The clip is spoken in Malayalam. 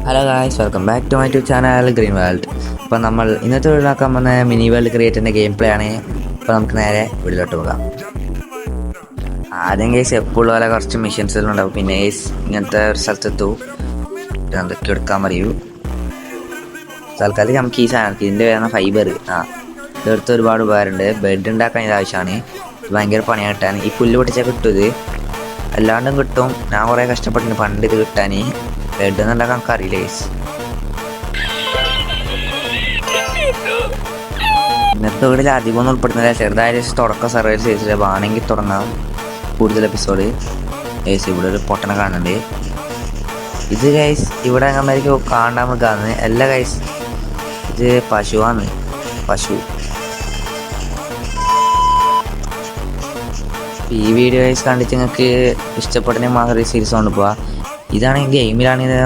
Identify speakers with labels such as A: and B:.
A: Hello guys, welcome back to my YouTube channel Green World. അപ്പോൾ നമ്മൾ ഇന്നത്തെ വീഡിയോക്കാൻ വന്ന മിനി വേൾഡ് ക്രിയേറ്റിൻ്റെ ഗെയിം പ്ലേ ആണ്. അപ്പോൾ നമുക്ക് നേരെ വീട്ടിലോട്ട് പോകാം. ആദ്യം ഗൈസ് എപ്പോഴുള്ള പോലെ കുറച്ച് മിഷൻസുകളുണ്ടാവും. പിന്നെ ഗൈസ് ഇങ്ങനത്തെ ഒരു സ്ഥലത്തെത്തു എന്തൊക്കെ എടുക്കാൻ പറയൂ. തൽക്കാലം നമുക്ക് ഈ സാധനം ഇതിൻ്റെ വേണം ഫൈബർ. ഇതെടുത്ത് ഒരുപാട് ഉപകാരമുണ്ട്. ബെഡ് ഉണ്ടാക്കാൻ ഇത് ആവശ്യമാണ്. ഇത് ഭയങ്കര പണിയാണ് കിട്ടാൻ. ഈ പുല്ല് പൊട്ടിച്ചാൽ കിട്ടും. ഇത് അല്ലാണ്ടും കിട്ടും. ഞാൻ കുറേ കഷ്ടപ്പെട്ടിട്ടുണ്ട് പണ്ട് ഇത് കിട്ടാൻ. ബെഡ് എന്നുണ്ടാക്കാൻ നമുക്ക് അറിയില്ല ഗൈസ്. ഇന്നത്തെ വീട്ടിൽ അധികം ഒന്നും ഉൾപ്പെടുന്നില്ല. ചെറുതായ തുടക്കം സർവൈവ് ചെയ്തിട്ട് വേണമെങ്കിൽ തുടങ്ങാം കൂടുതൽ എപ്പിസോഡ്. ഗൈസ് ഇവിടെ ഒരു പൊട്ടനെ കാണുന്നുണ്ട്. ഇത് ഗൈസ് ഇവിടെ അങ്ങനെയായിരിക്കും കാണാൻ മൃഗാന്ന് അല്ല ഗൈസ്, ഇത് പശുവാണ്. പശു. ഈ വീഡിയോ ഗൈസ് കണ്ടിട്ട് നിങ്ങൾക്ക് ഇഷ്ടപ്പെടുന്ന മാത്രമേ സീരീസ് കൊണ്ട് പോവാ. ഇതാണെങ്കിൽ ഗെയിമിലാണെങ്കിൽ